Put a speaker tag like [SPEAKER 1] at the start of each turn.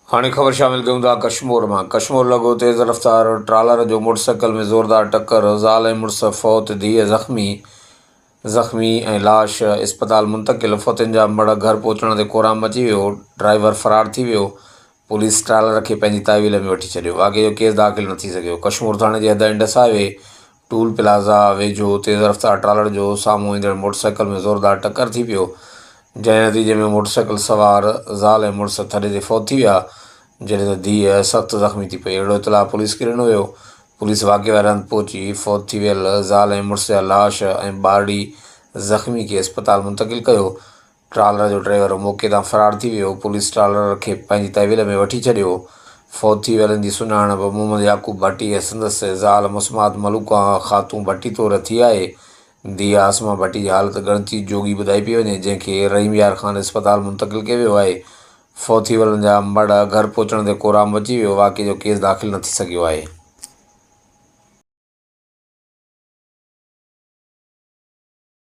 [SPEAKER 1] हाणे ख़बर शामिल कयूं था कश्मीर मां। कश्मीर लॻो तेज़ रफ़्तार ट्रालर जो मोटरसाइकिल में ज़ोरदार टक्कर, ज़ाल ऐं मुड़ुस फ़ौत, धीअ ज़ख़्मी ऐं लाश इस्पताल मुंतक़िल। फ़ौतियुनि जा मड़ घर पहुचण ते कोराम मची वियो, ड्राइवर फ़रार थी वियो। पुलिस ट्रालर खे पंहिंजी तहवील में वठी छॾियो। वाक़े जो केस दाख़िल न थी सघियो। कश्मीर थाणे जे हद इंडसावे टूल प्लाज़ा वेझो तेज़ रफ़्तार ट्रालर जो साम्हूं ईंदड़ मोटरसाइकिल में ज़ोरदार टक्कर थी पियो, जंहिं नतीजे में मोटरसाइकिल सवार ज़ाल ऐं मुड़ुस थॾे ते फ़ौत थी विया, जॾहिं त धीअ सख़्त ज़ख़्मी थी पई। अहिड़ो इतलाउ पुलिस खे ॾिनो वियो। पुलिस वाक़े वारे हंधि पहुची फ़ौत थी वियल ज़ाल ऐं मुड़ुस जा लाश ऐं ॿारड़ी ज़ख़्मी खे इस्पताल मुंतक़िल कयो। ट्रालर जो ड्राइवर मौक़े तां फ़रार थी वियो। पुलिस ट्रालर खे पंहिंजी तहवील में वठी छॾियो। फ़ौत थी वियलनि जी सुञाणप मोहम्मद याक़ूब भट्टी ऐं संदसि ज़ाल मुस्मात मलूका ख़ातून भट्टी तौरु थी आहे। धीअ आसमा भट्टी जी हालत ॻणिती जोगी ॿुधाई पई वञे, जंहिंखे रहीम यार ख़ान इस्पताल मुंतक़िल कयो वियो आहे। फ़ौत थी वियलनि जा मड़ घर पहुचण ते कोराम मची वियो। वाक़े जो केस दाख़िल न थी सघियो आहे।